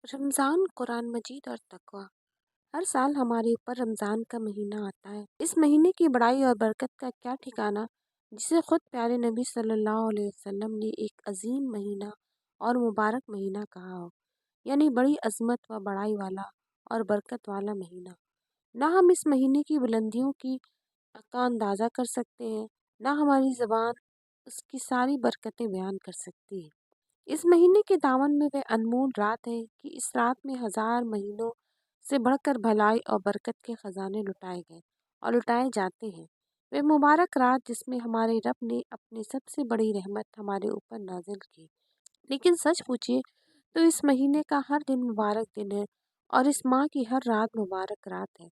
رمضان، قرآن مجید اور تقوی۔ ہر سال ہمارے اوپر رمضان کا مہینہ آتا ہے۔ اس مہینے کی بڑائی اور برکت کا کیا ٹھکانہ، جسے خود پیارے نبی صلی اللہ علیہ وسلم نے ایک عظیم مہینہ اور مبارک مہینہ کہا ہو، یعنی بڑی عظمت و بڑائی والا اور برکت والا مہینہ۔ نہ ہم اس مہینے کی بلندیوں کا اندازہ کر سکتے ہیں، نہ ہماری زبان اس کی ساری برکتیں بیان کر سکتی ہے۔ اس مہینے کے دامن میں وہ انمول رات ہے کہ اس رات میں ہزار مہینوں سے بڑھ کر بھلائی اور برکت کے خزانے لٹائے گئے اور لٹائے جاتے ہیں۔ وہ مبارک رات جس میں ہمارے رب نے اپنی سب سے بڑی رحمت ہمارے اوپر نازل کی۔ لیکن سچ پوچھیے تو اس مہینے کا ہر دن مبارک دن ہے اور اس ماہ کی ہر رات مبارک رات ہے۔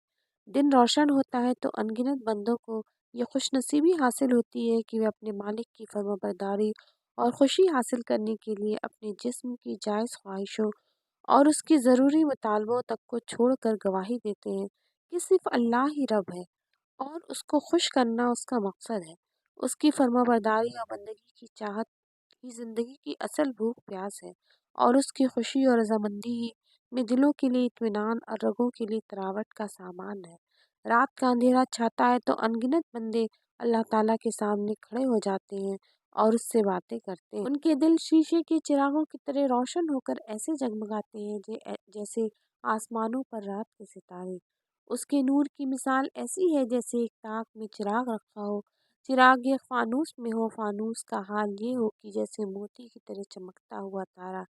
دن روشن ہوتا ہے تو انگنت بندوں کو یہ خوش نصیبی حاصل ہوتی ہے کہ وہ اپنے مالک کی فرمانبرداری اور خوشی حاصل کرنے کے لیے اپنے جسم کی جائز خواہشوں اور اس کی ضروری مطالبوں تک کو چھوڑ کر گواہی دیتے ہیں کہ صرف اللہ ہی رب ہے اور اس کو خوش کرنا اس کا مقصد ہے۔ اس کی فرمانبرداری اور بندگی کی چاہت ہی زندگی کی اصل بھوک پیاس ہے اور اس کی خوشی اور رضامندی ہی میں دلوں کے لیے اطمینان اور رگوں کے لیے تراوٹ کا سامان ہے۔ رات کا اندھیرا چھاتا ہے تو انگنت بندے اللہ تعالیٰ کے سامنے کھڑے ہو جاتے ہیں اور اس سے باتیں کرتے ہیں۔ ان کے دل شیشے کے چراغوں کی طرح روشن ہو کر ایسے جگمگاتے ہیں جیسے آسمانوں پر رات کے ستارے۔ اس کے نور کی مثال ایسی ہے جیسے ایک تاک میں چراغ رکھا ہو، چراغ ایک فانوس میں ہو، فانوس کا حال یہ ہو کہ جیسے موتی کی طرح چمکتا ہوا تارا۔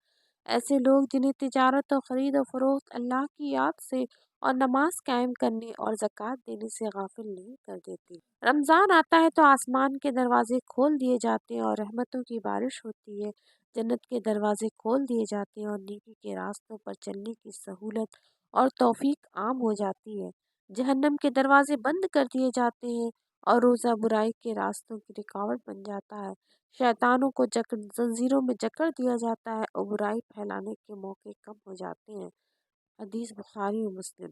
ایسے لوگ جنہیں تجارت و خرید و فروخت اللہ کی یاد سے اور نماز قائم کرنے اور زکوٰۃ دینے سے غافل نہیں کر دیتی۔ رمضان آتا ہے تو آسمان کے دروازے کھول دیے جاتے ہیں اور رحمتوں کی بارش ہوتی ہے، جنت کے دروازے کھول دیے جاتے ہیں اور نیکی کے راستوں پر چلنے کی سہولت اور توفیق عام ہو جاتی ہے۔ جہنم کے دروازے بند کر دیے جاتے ہیں اور روزہ برائی کے راستوں کی رکاوٹ بن جاتا ہے۔ شیطانوں کو زنجیروں میں جکڑ دیا جاتا ہے اور برائی پھیلانے کے موقع کم ہو جاتے ہیں۔ حدیث بخاری و مسلم۔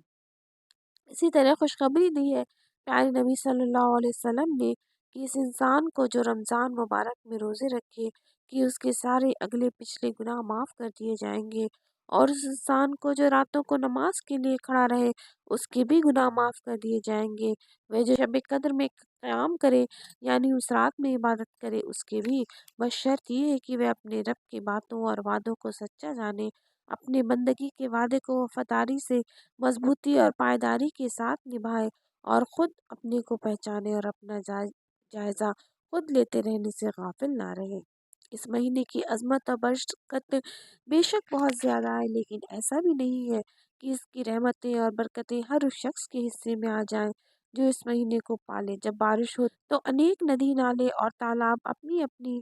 اسی طرح خوشخبری دی ہے پیارے نبی صلی اللہ علیہ وسلم نے کہ اس انسان کو جو رمضان مبارک میں روزے رکھے کہ اس کے سارے اگلے پچھلے گناہ معاف کر دیے جائیں گے، اور اس انسان کو جو راتوں کو نماز کے لیے کھڑا رہے اس کے بھی گناہ معاف کر دیے جائیں گے۔ وہ جو شب قدر میں قیام کرے یعنی اس رات میں عبادت کرے اس کے بھی، بس شرط یہ ہے کہ وہ اپنے رب کی باتوں اور وعدوں کو سچا جانے، اپنے بندگی کے وعدے کو وفاداری سے مضبوطی اور پائیداری کے ساتھ نبھائے اور خود اپنے کو پہچانے اور اپنا جائزہ خود لیتے رہنے سے غافل نہ رہے۔ اس مہینے کی عظمت اور برکت بے شک بہت زیادہ ہے، لیکن ایسا بھی نہیں ہے کہ اس کی رحمتیں اور برکتیں ہر اس شخص کے حصے میں آ جائیں جو اس مہینے کو پالے۔ جب بارش ہو تو انیک ندی نالے اور تالاب اپنی اپنی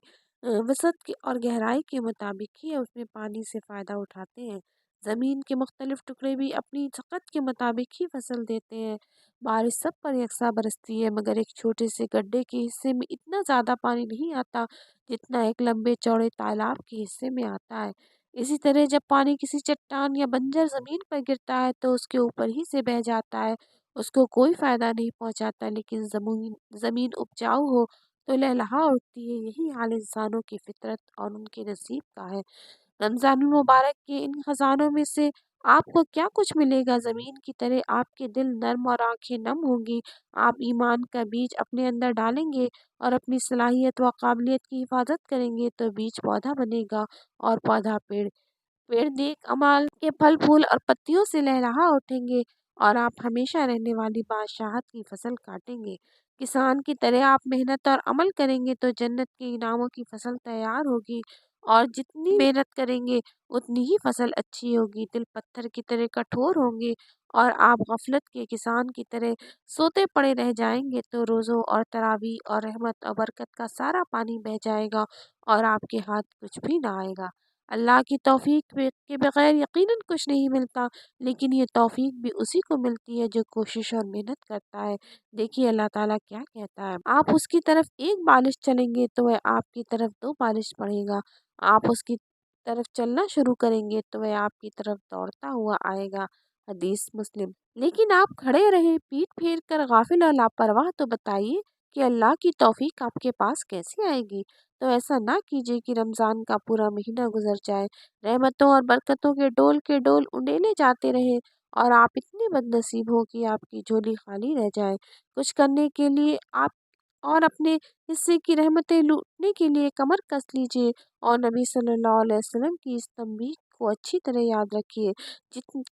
وسعت اور گہرائی کے مطابق ہی اس میں پانی سے فائدہ اٹھاتے ہیں۔ زمین کے مختلف ٹکڑے بھی اپنی سخت کے مطابق ہی فصل دیتے ہیں۔ بارش سب پر یکساں برستی ہے، مگر ایک چھوٹے سے گڈھے کے حصے میں اتنا زیادہ پانی نہیں آتا جتنا ایک لمبے چوڑے تالاب کے حصے میں آتا ہے۔ اسی طرح جب پانی کسی چٹان یا بنجر زمین پر گرتا ہے تو اس کے اوپر ہی سے بہہ جاتا ہے، اس کو کوئی فائدہ نہیں پہنچاتا، لیکن زمین اپجاؤ ہو تو لہلہا اٹھتی ہے۔ یہی حال انسانوں کی فطرت اور ان کے نصیب کا ہے۔ رمضان المبارک کے ان خزانوں میں سے آپ کو کیا کچھ ملے گا؟ زمین کی طرح آپ کے دل نرم اور آنکھیں نم ہوں گی۔ آپ ایمان کا بیج اپنے اندر ڈالیں گے اور اپنی صلاحیت و قابلیت کی حفاظت کریں گے تو بیج پودا بنے گا اور پودا پیڑ نیک اعمال کے پھل پھول اور پتیوں سے لہلہا اٹھیں گے اور آپ ہمیشہ رہنے والی بادشاہت کی فصل کاٹیں گے۔ کسان کی طرح آپ محنت اور عمل کریں گے تو جنت کے انعاموں کی فصل تیار ہوگی، اور جتنی محنت کریں گے اتنی ہی فصل اچھی ہوگی۔ دل پتھر کی طرح کٹھور ہوں گے اور آپ غفلت کے کسان کی طرح سوتے پڑے رہ جائیں گے تو روزوں اور تراویح اور رحمت اور برکت کا سارا پانی بہہ جائے گا اور آپ کے ہاتھ کچھ بھی نہ آئے گا۔ اللہ کی توفیق کے بغیر یقیناً کچھ نہیں ملتا، لیکن یہ توفیق بھی اسی کو ملتی ہے جو کوشش اور محنت کرتا ہے۔ دیکھیے اللہ تعالیٰ کیا کہتا ہے، آپ اس کی طرف ایک بالش چلیں گے تو وہ آپ کی طرف دو بالش پڑے گا، آپ اس کی طرف چلنا شروع کریں گے تو وہ آپ کی طرف دوڑتا ہوا آئے گا۔ حدیث مسلم۔ لیکن آپ کھڑے رہے پیٹھ پھیر کر غافل اور لاپرواہ، تو بتائیے کہ اللہ کی توفیق آپ کے پاس کیسے آئے گی۔ تو ایسا نہ کیجیے کہ رمضان کا پورا مہینہ گزر جائے، رحمتوں اور برکتوں کے ڈول انڈیلے جاتے رہے اور آپ اتنے بد نصیب ہو کہ آپ کی جھولی خالی رہ جائے۔ کچھ کرنے کے لیے آپ اور اپنے حصے کی رحمتیں لوٹنے کے لیے کمر کس لیجیے، اور نبی صلی اللہ علیہ وسلم کی اس تنبیہ کو اچھی طرح یاد رکھیے۔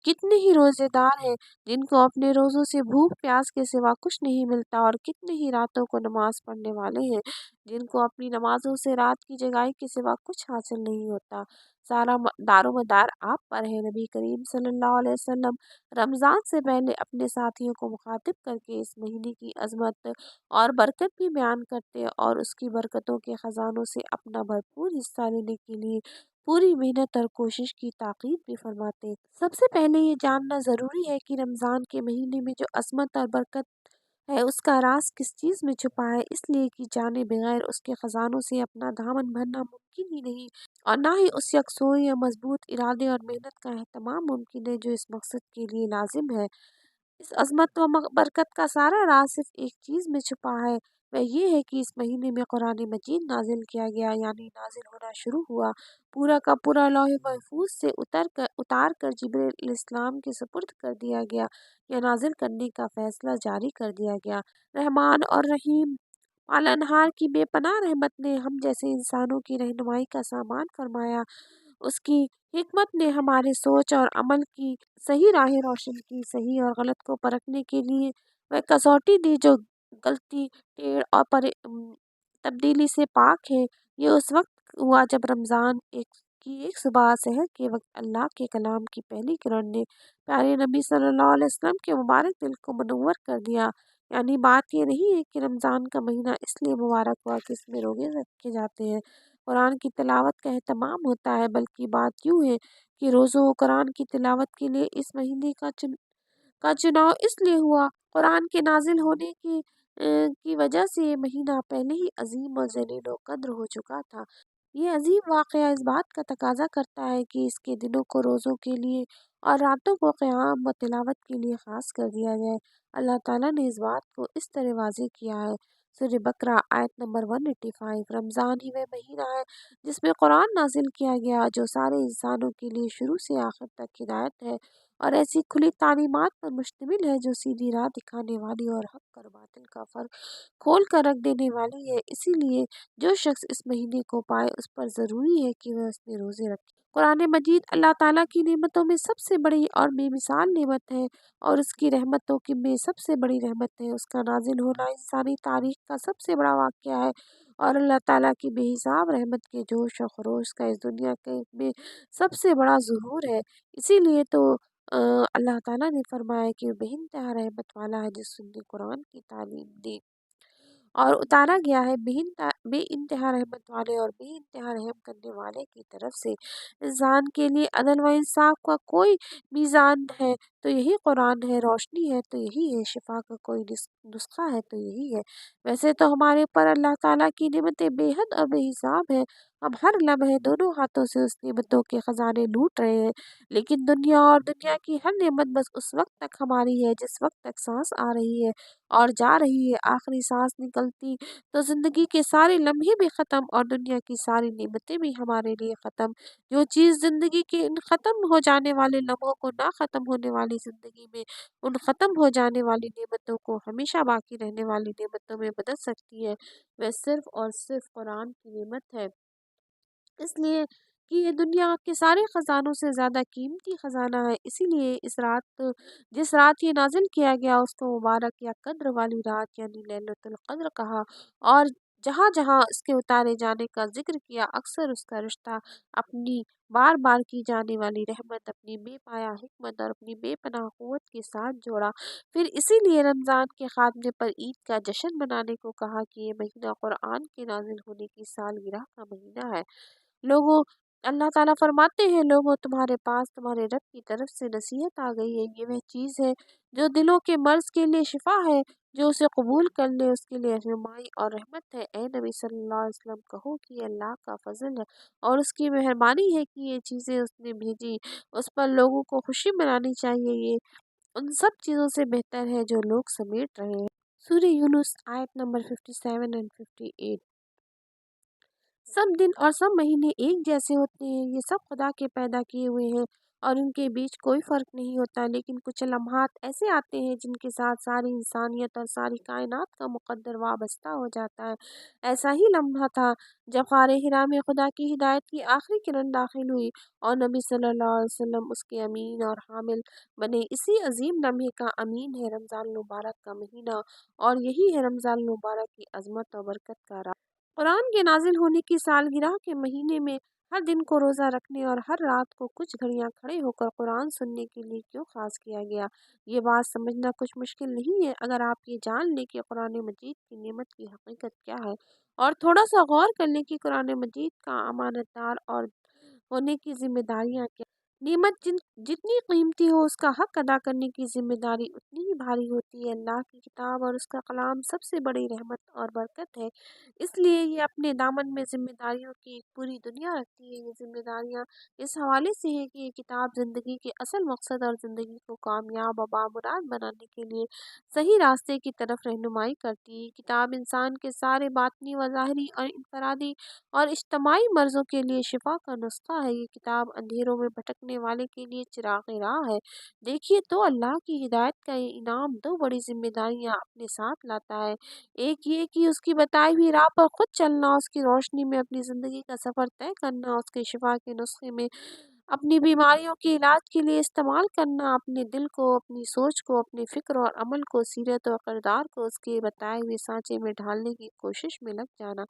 کتنے ہی روزے دار ہیں جن کو اپنے روزوں سے بھوک پیاس کے سوا کچھ نہیں ملتا، اور کتنے ہی راتوں کو نماز پڑھنے والے ہیں جن کو اپنی نمازوں سے رات کی جگائی کے سوا کچھ حاصل نہیں ہوتا۔ سارا دار و مدار آپ پر ہے۔ نبی کریم صلی اللہ علیہ وسلم رمضان سے پہلے اپنے ساتھیوں کو مخاطب کر کے اس مہینے کی عظمت اور برکت بھی بیان کرتے اور اس کی برکتوں کے خزانوں سے اپنا بھرپور حصہ لینے کے لیے پوری محنت اور کوشش کی تاکید بھی فرماتے۔ سب سے پہلے یہ جاننا ضروری ہے کہ رمضان کے مہینے میں جو عظمت اور برکت ہے اس کا راز کس چیز میں چھپا ہے، اس لیے کہ جانے بغیر اس کے خزانوں سے اپنا دامن بھرنا ممکن ہی نہیں، اور نہ ہی اس یکسوئی یا مضبوط ارادے اور محنت کا اہتمام ممکن ہے جو اس مقصد کے لیے لازم ہے۔ اس عظمت و برکت کا سارا راز صرف ایک چیز میں چھپا ہے، وہ یہ ہے کہ اس مہینے میں قرآن مجید نازل کیا گیا، یعنی نازل ہونا شروع ہوا، پورا کا پورا لوح محفوظ سے اتار کر جبرائیل علیہ السلام کے سپرد کر دیا گیا یا نازل کرنے کا فیصلہ جاری کر دیا گیا۔ رحمان اور رحیم پالنہار کی بے پناہ رحمت نے ہم جیسے انسانوں کی رہنمائی کا سامان فرمایا۔ اس کی حکمت نے ہمارے سوچ اور عمل کی صحیح راہیں روشن کی، صحیح اور غلط کو پرکھنے کے لیے وہ کسوٹی دی جو غلطی، ٹیڑھ اور تبدیلی سے پاک ہے۔ یہ اس وقت ہوا جب رمضان کی ایک صبح سحر کے وقت اللہ کے کلام کی پہلی کرن نے پیارے نبی صلی اللہ علیہ وسلم کے مبارک دل کو منور کر دیا۔ یعنی بات یہ نہیں ہے کہ رمضان کا مہینہ اس لیے مبارک ہوا کہ اس میں روزے رکھے جاتے ہیں، قرآن کی تلاوت کا اہتمام ہوتا ہے، بلکہ بات یوں ہے کہ روزوں و قرآن کی تلاوت کے لیے اس مہینے کا چناؤ اس لیے ہوا۔ قرآن کے نازل ہونے کی وجہ سے یہ مہینہ پہلے ہی عظیم اور جلیل و قدر ہو چکا تھا۔ یہ عظیم واقعہ اس بات کا تقاضا کرتا ہے کہ اس کے دنوں کو روزوں کے لیے اور راتوں کو قیام و تلاوت کے لیے خاص کر دیا جائے۔ اللہ تعالیٰ نے اس بات کو اس طرح واضح کیا ہے۔ سورہ بقرہ آیت نمبر 185۔ رمضان ہی وہ مہینہ ہے جس میں قرآن نازل کیا گیا جو سارے انسانوں کے لیے شروع سے آخر تک ہدایت ہے اور ایسی کھلی تعلیمات پر مشتمل ہے جو سیدھی راہ دکھانے والی اور حق اور باطل کا فرق کھول کر رکھ دینے والی ہے۔ اسی لیے جو شخص اس مہینے کو پائے اس پر ضروری ہے کہ وہ اس میں روزے رکھے۔ قرآن مجید اللہ تعالیٰ کی نعمتوں میں سب سے بڑی اور بے مثال نعمت ہے اور اس کی رحمتوں میں سب سے بڑی رحمت ہے۔ اس کا نازل ہونا انسانی تاریخ کا سب سے بڑا واقعہ ہے اور اللہ تعالیٰ کی بے حساب رحمت کے جوش و خروش کا اس دنیا میں سب سے بڑا ظہور ہے۔ اسی لیے تو اللہ تعالیٰ نے فرمایا کہ بے انتہا رحمت والا ہے جس نے قرآن کی تعلیم دی اور اتارا گیا ہے بے انتہا رحمت والے اور بے انتہا رحم کرنے والے کی طرف سے۔ انسان کے لیے عدل و انصاف کا کوئی میزان ہے تو یہی قرآن ہے، روشنی ہے تو یہی ہے، شفا کا کوئی نسخہ ہے تو یہی ہے۔ ویسے تو ہمارے اوپر اللہ تعالیٰ کی نعمتیں بے حد اور بے حساب ہیں، ہم ہر لمحے دونوں ہاتھوں سے اس نعمتوں کے خزانے لوٹ رہے ہیں، لیکن دنیا اور دنیا کی ہر نعمت بس اس وقت تک ہماری ہے جس وقت تک سانس آ رہی ہے اور جا رہی ہے۔ آخری سانس نکلتی تو زندگی کے سارے لمحے بھی ختم اور دنیا کی ساری نعمتیں بھی ہمارے لیے ختم۔ جو چیز زندگی کے ان ختم ہو جانے والے لمحوں کو نہ ختم ہونے والی زندگی میں ان ختم ہو جانے والی نعمتوں کو ہمیشہ باقی رہنے والی نعمتوں میں بدل سکتی ہے، وہ صرف اور صرف قرآن کی نعمت ہے۔ اس لیے کہ یہ دنیا کے سارے خزانوں سے زیادہ قیمتی خزانہ ہے، اسی لیے جس رات یہ نازل کیا گیا اس کو مبارک یا قدر والی رات یعنی لیلۃ القدر کہا، اور جہاں جہاں اس کے اتارے جانے کا ذکر کیا اکثر اس کا رشتہ اپنی بار بار کی جانے والی رحمت، اپنی بے پایا حکمت اور اپنی بے پناہ قوت کے ساتھ جوڑا۔ پھر اسی لیے رمضان کے خاتمے پر عید کا جشن منانے کو کہا کہ یہ مہینہ قرآن کے نازل ہونے کی سالگرہ کا مہینہ ہے۔ لوگوں اللہ تعالیٰ فرماتے ہیں، لوگوں تمہارے پاس تمہارے رب کی طرف سے نصیحت آ گئی ہے، یہ وہ چیز ہے جو دلوں کے مرض کے لیے شفا ہے، جو اسے قبول کر لے اس کے لیے رہنمائی اور رحمت ہے۔ اے نبی صلی اللہ علیہ وسلم کہو کہ یہ اللہ کا فضل ہے اور اس کی مہربانی ہے کہ یہ چیزیں اس نے بھیجی، اس پر لوگوں کو خوشی منانی چاہیے، یہ ان سب چیزوں سے بہتر ہے جو لوگ سمیٹ رہے ہیں۔ سورہ یونس آیت نمبر 57 اور 58۔ سب دن اور سب مہینے ایک جیسے ہوتے ہیں، یہ سب خدا کے پیدا کیے ہوئے ہیں اور ان کے بیچ کوئی فرق نہیں ہوتا، لیکن کچھ لمحات ایسے آتے ہیں جن کے ساتھ ساری انسانیت اور ساری کائنات کا مقدر وابستہ ہو جاتا ہے۔ ایسا ہی لمحہ تھا جب غار حرا میں خدا کی ہدایت کی آخری کرن داخل ہوئی اور نبی صلی اللہ علیہ وسلم اس کے امین اور حامل بنے۔ اسی عظیم لمحے کا امین ہے رمضان المبارک کا مہینہ، اور یہی ہے رمضان المبارک کی عظمت اور برکت کا راز۔ قرآن کے نازل ہونے کی سالگرہ کے مہینے میں ہر دن کو روزہ رکھنے اور ہر رات کو کچھ گھڑیاں کھڑے ہو کر قرآن سننے کے لیے کیوں خاص کیا گیا؟ یہ بات سمجھنا کچھ مشکل نہیں ہے اگر آپ یہ جان لیں کہ قرآن مجید کی نعمت کی حقیقت کیا ہے، اور تھوڑا سا غور کر لیں کہ قرآن مجید کا امانت دار اور ہونے کی ذمہ داریاں کیا۔ نعمت جتنی قیمتی ہو، اس کا حق ادا کرنے کی ذمہ داری اتنی ہی بھاری ہوتی ہے۔ اللہ کی کتاب اور اس کا کلام سب سے بڑی رحمت اور برکت ہے، اس لیے یہ اپنے دامن میں ذمہ داریوں کی ایک پوری دنیا رکھتی ہے۔ یہ ذمہ داریاں اس حوالے سے ہیں کہ یہ کتاب زندگی کے اصل مقصد اور زندگی کو کامیاب و بامراد بنانے کے لیے صحیح راستے کی طرف رہنمائی کرتی ہے۔ یہ کتاب انسان کے سارے باطنی و ظاہری اور انفرادی اور اجتماعی مرضوں کے لیے شفا کا نسخہ ہے۔ یہ کتاب اندھیروں میں بھٹکنے والے کے لیے چراغ راہ ہے۔ دیکھیے تو اللہ کی ہدایت کا یہ انعام دو بڑی ذمہ داریاں اپنے ساتھ لاتا ہے۔ ایک یہ کہ اس کی بتائی ہوئی راہ پر خود چلنا، اس کی روشنی میں اپنی زندگی کا سفر طے کرنا، اس کے شفا کے نسخے میں اپنی بیماریوں کے علاج کے لیے استعمال کرنا، اپنے دل کو، اپنی سوچ کو، اپنے فکر اور عمل کو، سیرت اور کردار کو اس کے بتائے ہوئے سانچے میں ڈھالنے کی کوشش میں لگ جانا۔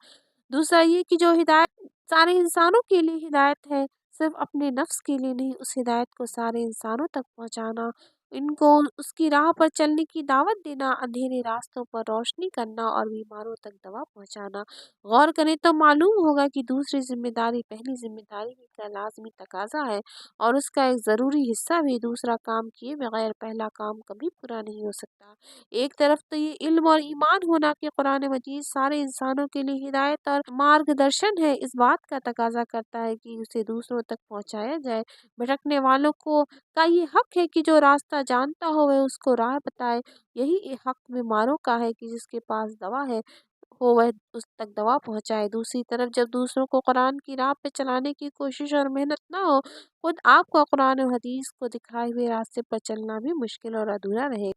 دوسرا یہ کہ جو ہدایت سارے انسانوں کے لیے ہدایت ہے، صرف اپنے نفس کے لیے نہیں، اس ہدایت کو سارے انسانوں تک پہنچانا، ان کو اس کی راہ پر چلنے کی دعوت دینا، اندھیرے راستوں پر روشنی کرنا اور بیماروں تک دوا پہنچانا۔ غور کریں تو معلوم ہوگا کہ دوسری ذمہ داری پہلی ذمہ داری کا لازمی تقاضا ہے، اور اس کا ایک ضروری حصہ بھی۔ دوسرا کام کیے بغیر پہلا کام کبھی پورا نہیں ہو سکتا۔ ایک طرف تو یہ علم اور ایمان ہونا کہ قرآن مجید سارے انسانوں کے لیے ہدایت اور مارگ درشن ہے، اس بات کا تقاضا کرتا ہے کہ اسے دوسروں تک پہنچایا جائے۔ بھٹکنے والوں کا یہ حق ہے کہ جو راستہ جانتا ہو وہ اس کو راہ بتائے۔ یہی حق بیماروں کا ہے کہ جس کے پاس دوا ہو وہ اس تک دوا پہنچائے۔ دوسری طرف جب دوسروں کو قرآن کی راہ پہ چلانے کی کوشش اور محنت نہ ہو، خود آپ کو قرآن و حدیث کو دکھائے ہوئے راستے پر چلنا بھی مشکل اور ادھورا رہے۔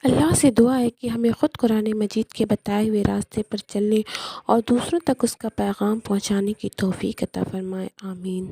اللہ سے دعا ہے کہ ہمیں خود قرآن مجید کے بتائے ہوئے راستے پر چلنے اور دوسروں تک اس کا پیغام پہنچانے کی توفیق عطا فرمائے، آمین۔